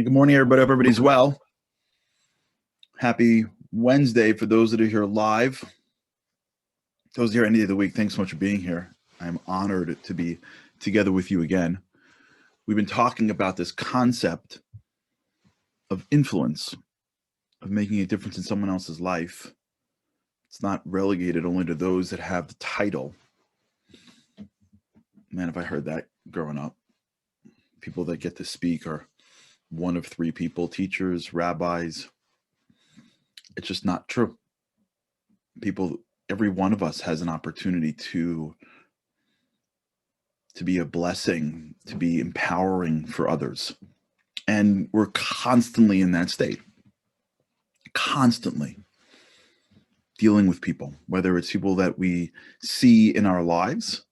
Hey, good morning, everybody. Hope everybody's well. Happy Wednesday for those that are here live. Those here any day of the week, thanks so much for being here. I'm honored to be together with you again. We've been talking about this concept of influence, of making a difference in someone else's life. It's not relegated only to those that have the title. Man, if I heard that growing up, people that get to speak are one of three people: teachers, rabbis. It's just not true. Every one of us has an opportunity to be a blessing, to be empowering for others. And we're constantly in that state, constantly dealing with people, whether it's people that we see in our lives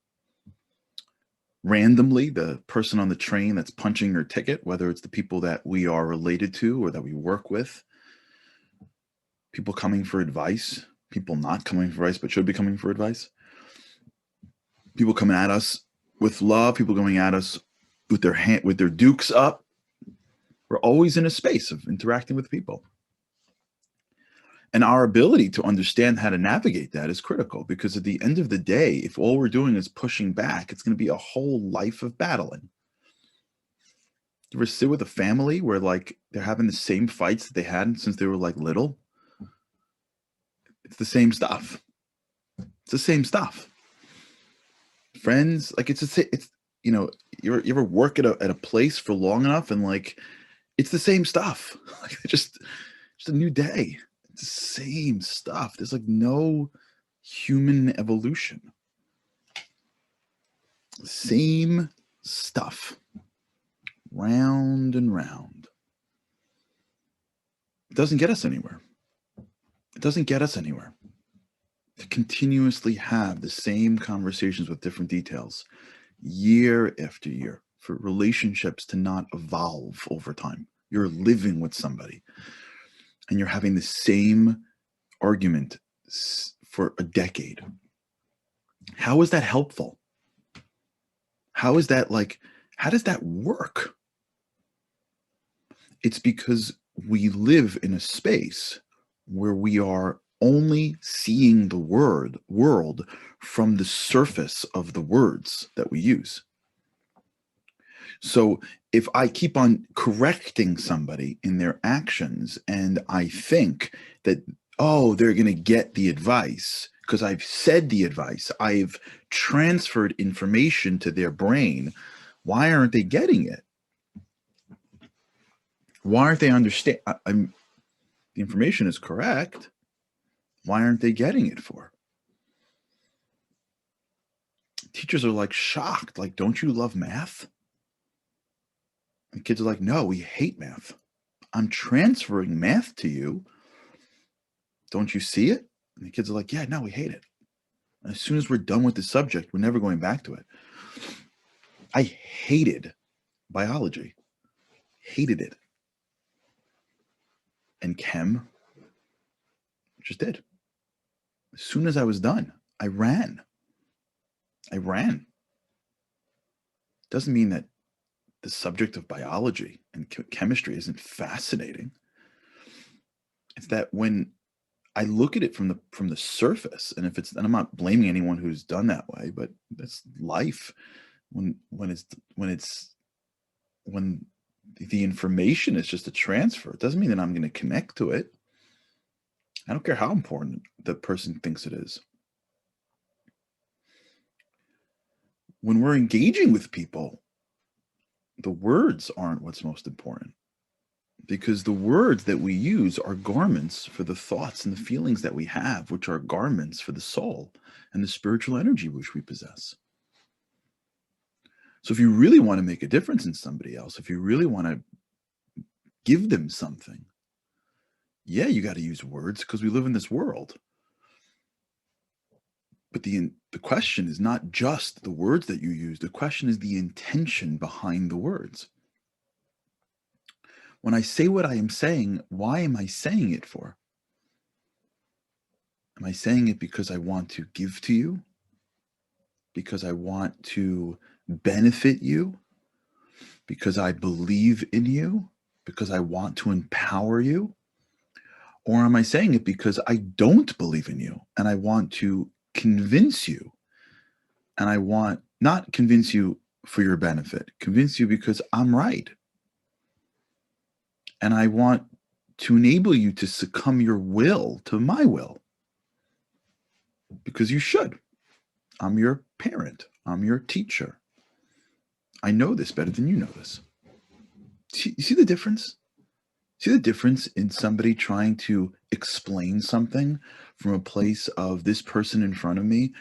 randomly, the person on the train that's punching your ticket, whether it's the people that we are related to or that we work with, people coming for advice, people not coming for advice but should be coming for advice, people coming at us with love, people going at us with their dukes up. We're always in a space of interacting with people. And our ability to understand how to navigate that is critical, because at the end of the day, if all we're doing is pushing back, it's going to be a whole life of battling. You ever sit with a family where they're having the same fights that they had since they were little? It's the same stuff. It's the same stuff. Friends, you ever work at a place for long enough and it's the same stuff. Just a new day. It's the same stuff. There's no human evolution. Same stuff. Round and round. It doesn't get us anywhere. It doesn't get us anywhere. To continuously have the same conversations with different details year after year, for relationships to not evolve over time. You're living with somebody and you're having the same argument for a decade. How is that helpful? How is that how does that work? It's because we live in a space where we are only seeing the world from the surface of the words that we use. So if I keep on correcting somebody in their actions and I think that, oh, they're going to get the advice because I've said the advice, I've transferred information to their brain, why aren't they getting it? Why aren't they understand? The information is correct. Why aren't they getting it for? Teachers are shocked. Don't you love math? And kids are like, no, we hate math. I'm transferring math to you. Don't you see it? And the kids are like, yeah, no, we hate it. And as soon as we're done with the subject, we're never going back to it. I hated biology. Hated it. And chem just did. As soon as I was done, I ran. Doesn't mean that the subject of biology and chemistry isn't fascinating. It's that when I look at it from the surface, and and I'm not blaming anyone who's done that way, but that's life. When the information is just a transfer, it doesn't mean that I'm going to connect to it. I don't care how important the person thinks it is. When we're engaging with people, the words aren't what's most important, because the words that we use are garments for the thoughts and the feelings that we have, which are garments for the soul and the spiritual energy which we possess. So if you really want to make a difference in somebody else, if you really want to give them something, yeah, you got to use words because we live in this world. But the question is not just the words that you use. The question is the intention behind the words. When I say what I am saying, why am I saying it for? Am I saying it because I want to give to you? Because I want to benefit you? Because I believe in you? because I want to empower you? Or am I saying it because I don't believe in you and I want to convince you? And I want not convince you for your benefit, convince you because I'm right. And I want to enable you to succumb your will to my will because you should. I'm your parent, I'm your teacher. I know this better than you know this. You see the difference? See the difference in somebody trying to explain something from a place of this person in front of me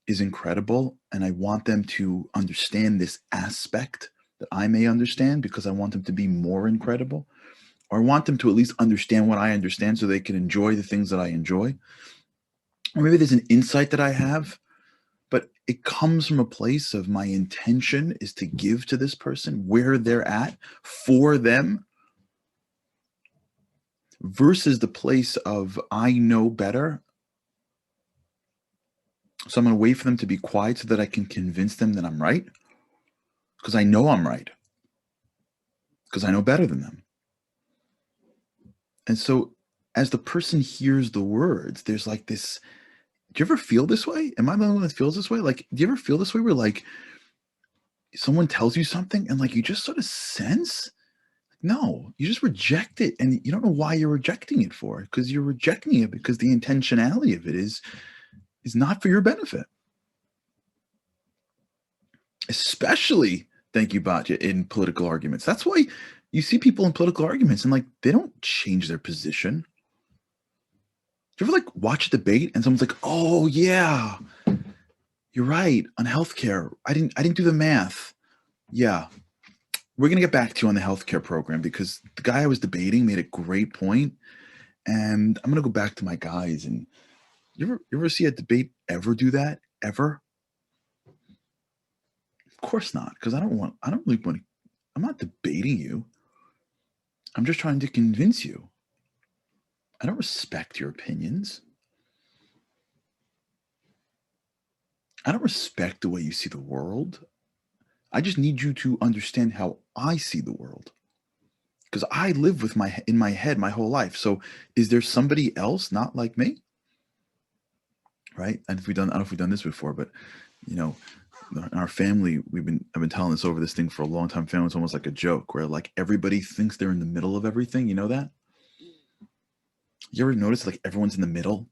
is incredible, and I want them to understand this aspect that I may understand because I want them to be more incredible, or I want them to at least understand what I understand so they can enjoy the things that I enjoy. Or maybe there's an insight that I have, but it comes from a place of my intention is to give to this person where they're at for them versus the place of I know better. So I'm going to wait for them to be quiet so that I can convince them that I'm right because I know I'm right because I know better than them. And so as the person hears the words, there's like this. Do you ever feel this way? Am I the only one that feels this way? Like, do you ever feel this way where like someone tells you something and like you just sort of sense? No, you just reject it and you don't know why you're rejecting it for, because you're rejecting it because the intentionality of it is not for your benefit. Especially, thank you, Batya, in political arguments. That's why you see people in political arguments and like they don't change their position. Do you ever like watch a debate and someone's like, "Oh yeah, you're right on healthcare. I didn't do the math. Yeah, we're gonna get back to you on the healthcare program because the guy I was debating made a great point, and I'm gonna go back to my guys." And you ever see a debate ever do that ever? Of course not, because I don't really want to. I'm not debating you. I'm just trying to convince you. I don't respect your opinions. I don't respect the way you see the world. I just need you to understand how I see the world. Because I live with in my head my whole life. So is there somebody else not like me? Right? And if we done, I don't know if we've done this before, but you know, in our family, I've been telling this over this thing for a long time. Family, it's almost like a joke where like everybody thinks they're in the middle of everything. You know that? You ever notice like everyone's in the middle?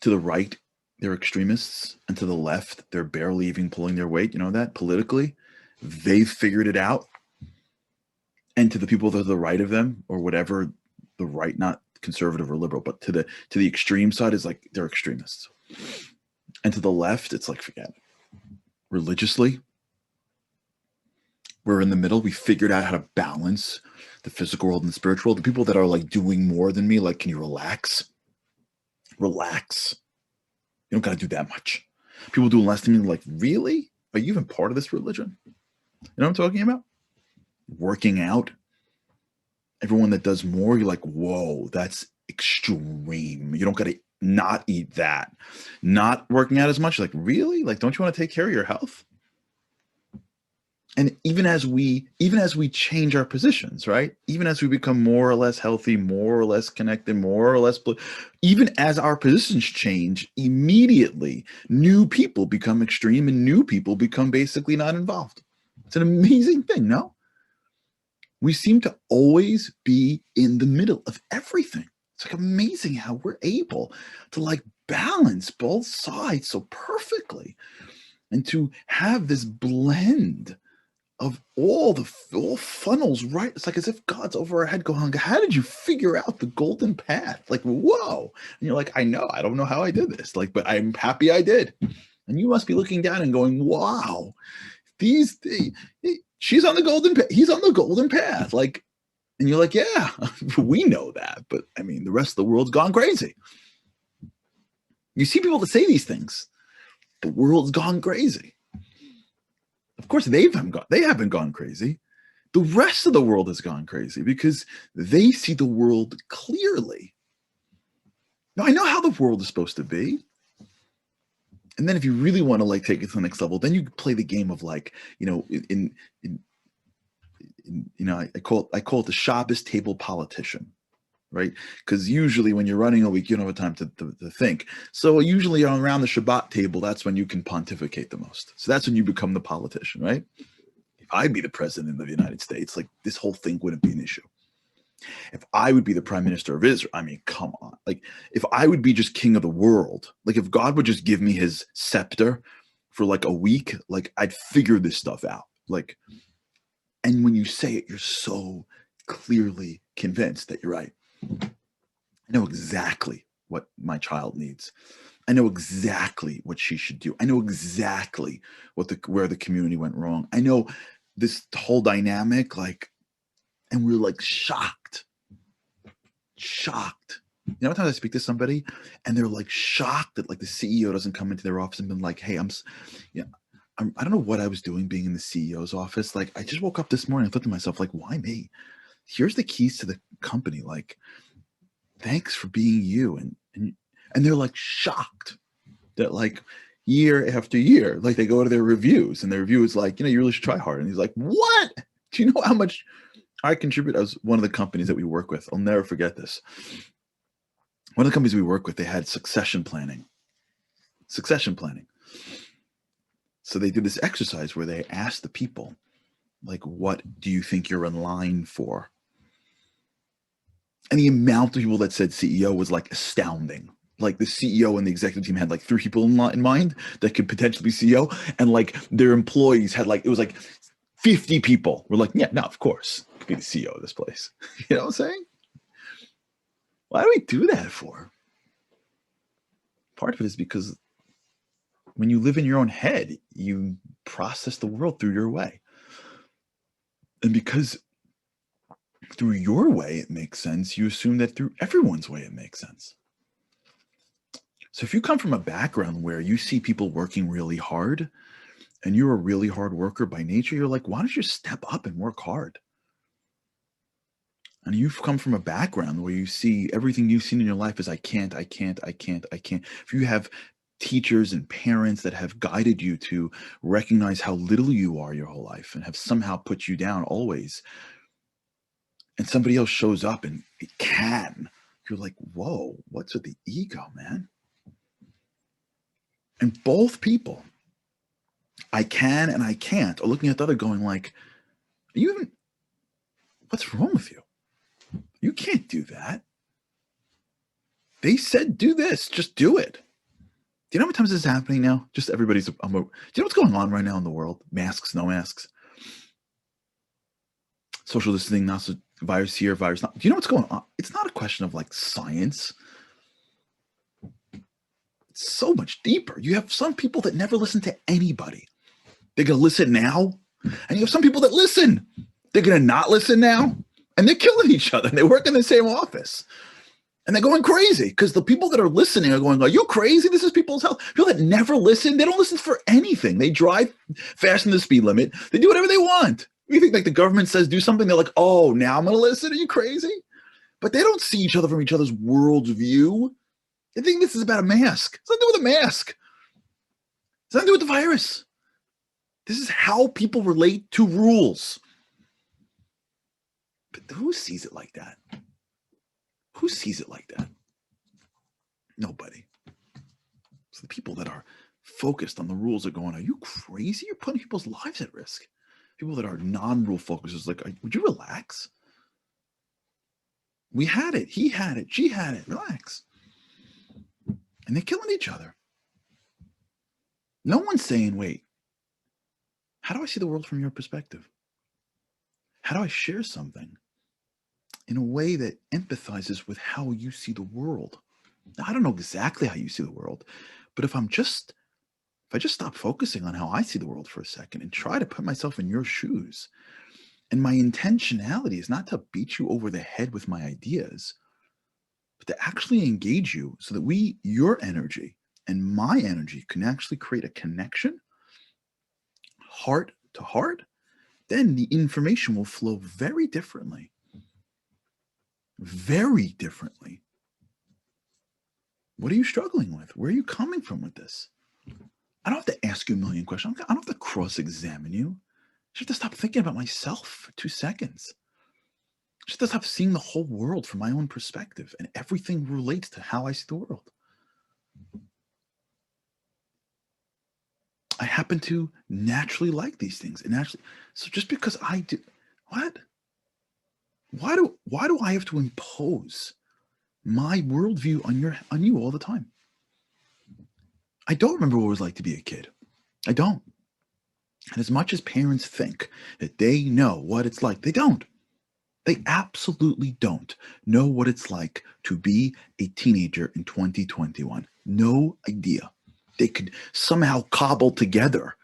To the right, they're extremists, and to the left, they're barely even pulling their weight. You know that? Politically, they've figured it out. And to the people that are to the right of them, or whatever, the right, not conservative or liberal, but to the extreme side is like they're extremists. And to the left, it's like forget. Religiously, we're in the middle. We figured out how to balance the physical world and the spiritual world. The people that are like doing more than me, like, can you relax? Relax. You don't got to do that much. People doing less than me, like, really? Are you even part of this religion? You know what I'm talking about? Working out. Everyone that does more, you're like, whoa, that's extreme. You don't got to not eat that. Not working out as much, like, really? Like, don't you want to take care of your health? And even as we change our positions, right? Even as we become more or less healthy, more or less connected, more or less, even as our positions change, immediately new people become extreme and new people become basically not involved. It's an amazing thing, no? We seem to always be in the middle of everything. It's like amazing how we're able to like balance both sides so perfectly and to have this blend of all funnels, right? It's like as if God's over our head going, how did you figure out the golden path? Like, whoa. And you're like, I know, I don't know how I did this. Like, but I'm happy I did. And you must be looking down and going, wow, she's on the golden path. He's on the golden path. Like, and you're like, yeah, we know that. But I mean, the rest of the world's gone crazy. You see people that say these things. The world's gone crazy. Of course, they haven't gone crazy. The rest of the world has gone crazy because they see the world clearly. Now, I know how the world is supposed to be. And then if you really want to like take it to the next level, then you play the game of like, you know, I call it the sharpest table politician, right? Because usually when you're running a week, you don't have time to think. So usually around the Shabbat table, that's when you can pontificate the most. So that's when you become the politician, right? If I'd be the president of the United States, like this whole thing wouldn't be an issue. If I would be the prime minister of Israel, I mean, come on. Like if I would be just king of the world, like if God would just give me his scepter for like a week, like I'd figure this stuff out. Like, and when you say it, you're so clearly convinced that you're right. I know exactly what my child needs. I know exactly what she should do. I know exactly where the community went wrong. I know this whole dynamic, like, and we're like shocked. You know, sometimes I speak to somebody and they're like shocked that like the CEO doesn't come into their office and been like, hey, I don't know what I was doing being in the CEO's office. Like I just woke up this morning and thought to myself, like, why me? Here's the keys to the company. Like, thanks for being you. And they're like shocked that like year after year, like they go to their reviews and their review is like, you really should try hard. And he's like, what? Do you know how much I contribute? As one of the companies that we work with, I'll never forget this. One of the companies we work with, they had succession planning. So they did this exercise where they asked the people, like, what do you think you're in line for? And the amount of people that said CEO was like astounding. Like the CEO and the executive team had like 3 people in mind that could potentially be CEO. And like their employees had like, it was like 50 people were like, yeah, no, of course, I could be the CEO of this place. You know what I'm saying? Why do we do that for? Part of it is because when you live in your own head, you process the world through your way. And because through your way it makes sense, you assume that through everyone's way it makes sense. So if you come from a background where you see people working really hard and you're a really hard worker by nature, you're like, why don't you step up and work hard? And you've come from a background where you see everything you've seen in your life is I can't. If you have teachers and parents that have guided you to recognize how little you are your whole life and have somehow put you down always, and somebody else shows up and it can, you're like, whoa, what's with the ego, man? And both people, I can and I can't, are looking at the other going like, what's wrong with you? You can't do that. They said do this, just do it. Do you know how many times this is happening now? Just everybody's, do you know what's going on right now in the world? Masks, no masks. Social distancing, not so, virus here, virus not. Do you know what's going on? It's not a question of like science. It's so much deeper. You have some people that never listen to anybody. They're going to listen now. And you have some people that listen. They're going to not listen now. And they're killing each other. And they work in the same office. And they're going crazy because the people that are listening are going, are you crazy? This is people's health. People that never listen, they don't listen for anything. They drive faster than the speed limit. They do whatever they want. You think like the government says do something, they're like, oh, now I'm going to listen. Are you crazy? But they don't see each other from each other's world view. They think this is about a mask. It's nothing to do with a mask. It's nothing to do with the virus. This is how people relate to rules. But who sees it like that? Who sees it like that? Nobody. So the people that are focused on the rules are going, are you crazy? You're putting people's lives at risk. People that are non-rule focused is like, would you relax? We had it. He had it. She had it. Relax. And they're killing each other. No one's saying, wait, how do I see the world from your perspective? How do I share something in a way that empathizes with how you see the world? Now, I don't know exactly how you see the world, but if I just stop focusing on how I see the world for a second and try to put myself in your shoes, and my intentionality is not to beat you over the head with my ideas, but to actually engage you so that your energy and my energy can actually create a connection, heart to heart, then the information will flow very differently. Very differently. What are you struggling with? Where are you coming from with this? I don't have to ask you a million questions. I don't have to cross-examine you. I have to stop thinking about myself for 2 seconds. I have to stop seeing the whole world from my own perspective, and everything relates to how I see the world. I happen to naturally like these things, and naturally, so just because I do, what? Why do I have to impose my worldview on you all the time? I don't remember what it was like to be a kid. I don't. And as much as parents think that they know what it's like, they don't. They absolutely don't know what it's like to be a teenager in 2021. No idea. They could somehow cobble together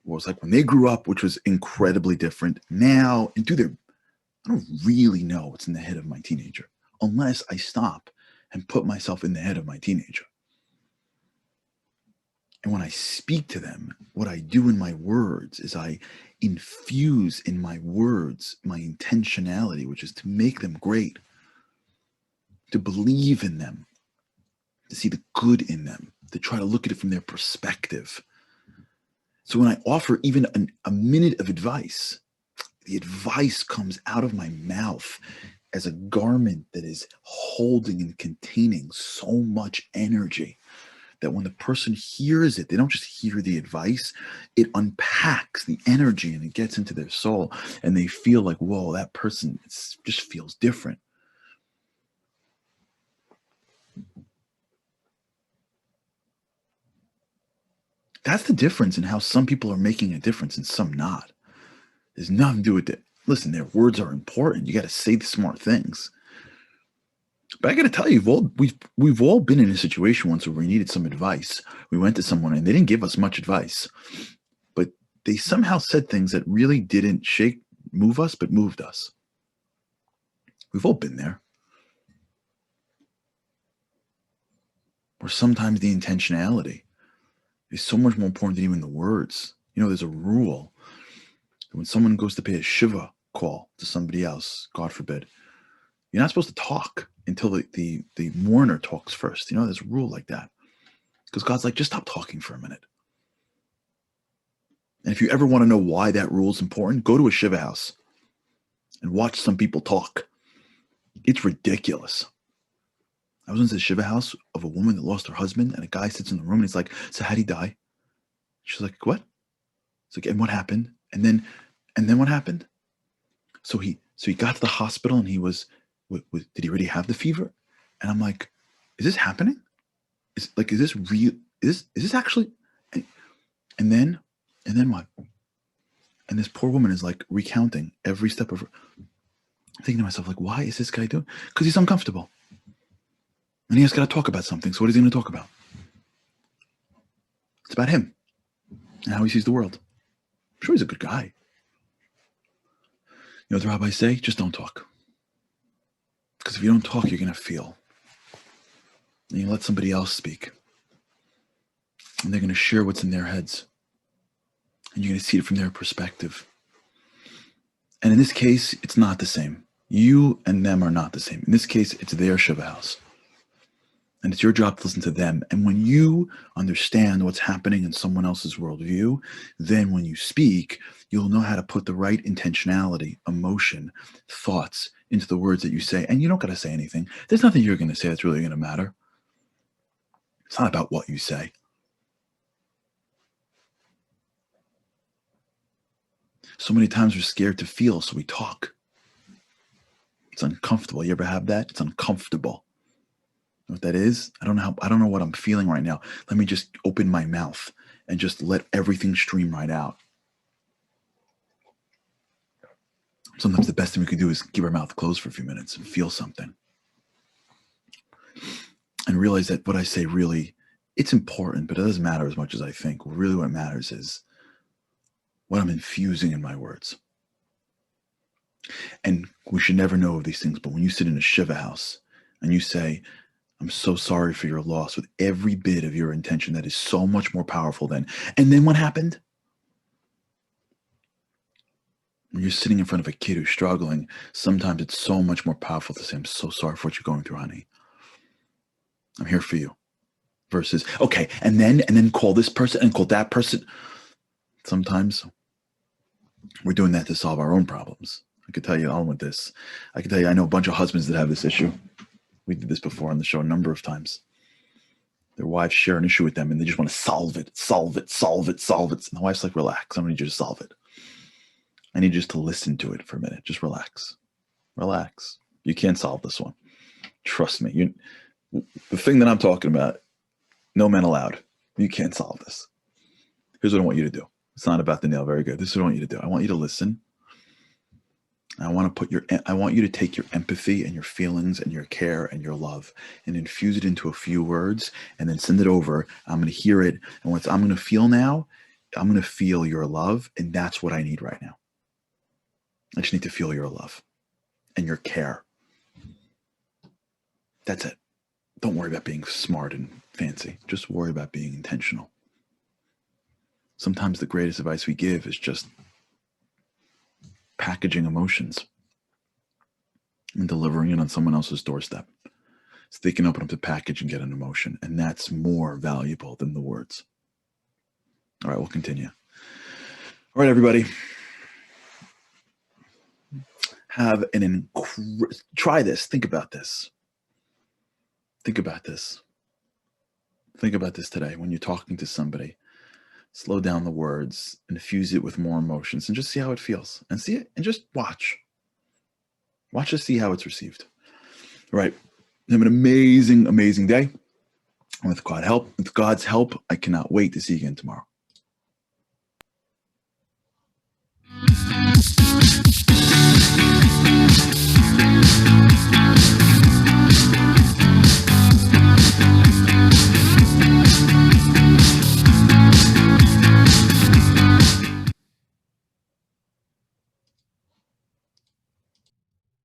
what it was like when they grew up, which was incredibly different now, and do their, I don't really know what's in the head of my teenager unless I stop and put myself in the head of my teenager. And when I speak to them, what I do in my words is I infuse in my words my intentionality, which is to make them great, to believe in them, to see the good in them, to try to look at it from their perspective. So when I offer even a minute of advice, the advice comes out of my mouth as a garment that is holding and containing so much energy that when the person hears it, they don't just hear the advice, it unpacks the energy and it gets into their soul, and they feel like, whoa, that person just feels different. That's the difference in how some people are making a difference and some not. There's nothing to do with it. Listen, their words are important. You got to say the smart things. But I got to tell you, we've all been in a situation once where we needed some advice. We went to someone and they didn't give us much advice, but they somehow said things that really didn't move us, but moved us. We've all been there. Or sometimes the intentionality is so much more important than even the words. You know, there's a rule that when someone goes to pay a shiva call to somebody else, God forbid, you're not supposed to talk until the mourner talks first. You know, there's a rule like that. Because God's like, just stop talking for a minute. And if you ever want to know why that rule is important, go to a shiva house and watch some people talk. It's ridiculous. I was in the shiva house of a woman that lost her husband, and a guy sits in the room and he's like, so how'd he die? She's like, what? It's like, and what happened? And then what happened? So he got to the hospital and he was, did he already have the fever? And I'm like, is this happening? Is this real? Is this actually? And then what? And this poor woman is like recounting every step of her. I'm thinking to myself, like, why is this guy doing? Because he's uncomfortable. And he has got to talk about something. So what is he going to talk about? It's about him and how he sees the world. I'm sure he's a good guy. You know what the rabbis say? Just don't talk. Because if you don't talk, you're going to feel. And you let somebody else speak. And they're going to share what's in their heads. And you're going to see it from their perspective. And in this case, it's not the same. You and them are not the same. In this case, it's their shiva house. And it's your job to listen to them. And when you understand what's happening in someone else's worldview, then when you speak, you'll know how to put the right intentionality, emotion, thoughts into the words that you say. And you don't got to say anything. There's nothing you're going to say that's really going to matter. It's not about what you say. So many times we're scared to feel, so we talk. It's uncomfortable. You ever have that? It's uncomfortable. You know what that is? I don't know what I'm feeling right now. Let me just open my mouth and just let everything stream right out. Sometimes the best thing we can do is keep our mouth closed for a few minutes and feel something. And realize that what I say really, it's important, but it doesn't matter as much as I think. Really what matters is what I'm infusing in my words. And we should never know of these things, but when you sit in a shiva house and you say, I'm so sorry for your loss, with every bit of your intention, that is so much more powerful than, and then what happened? When you're sitting in front of a kid who's struggling, sometimes it's so much more powerful to say, I'm so sorry for what you're going through, honey. I'm here for you. Versus, okay, and then call this person and call that person. Sometimes We're doing that to solve our own problems. I could tell you on with this. I can tell you I know a bunch of husbands that have this issue. We did this before on the show a number of times. Their wives share an issue with them and they just want to solve it, solve it, solve it, solve it. And the wife's like, relax. I don't need you to solve it. I need you just to listen to it for a minute. Just relax. Relax. You can't solve this one. Trust me. The thing that I'm talking about, no men allowed. You can't solve this. Here's what I want you to do. It's not about the nail. Very good. This is what I want you to do. I want you to listen. I want you to take your empathy and your feelings and your care and your love and infuse it into a few words and then send it over. I'm going to hear it. And what I'm going to feel now, I'm going to feel your love. And that's what I need right now. I just need to feel your love and your care. That's it. Don't worry about being smart and fancy. Just worry about being intentional. Sometimes the greatest advice we give is just packaging emotions and delivering it on someone else's doorstep so they can open up the package and get an emotion. And that's more valuable than the words. All right, we'll continue. All right, everybody. Try this. Think about this. Think about this. Think about this today when you're talking to somebody. Slow down the words, infuse it with more emotions, and just see how it feels. And see it, and just watch. Watch to see how it's received. All right. Have an amazing, amazing day. And with God's help, I cannot wait to see you again tomorrow.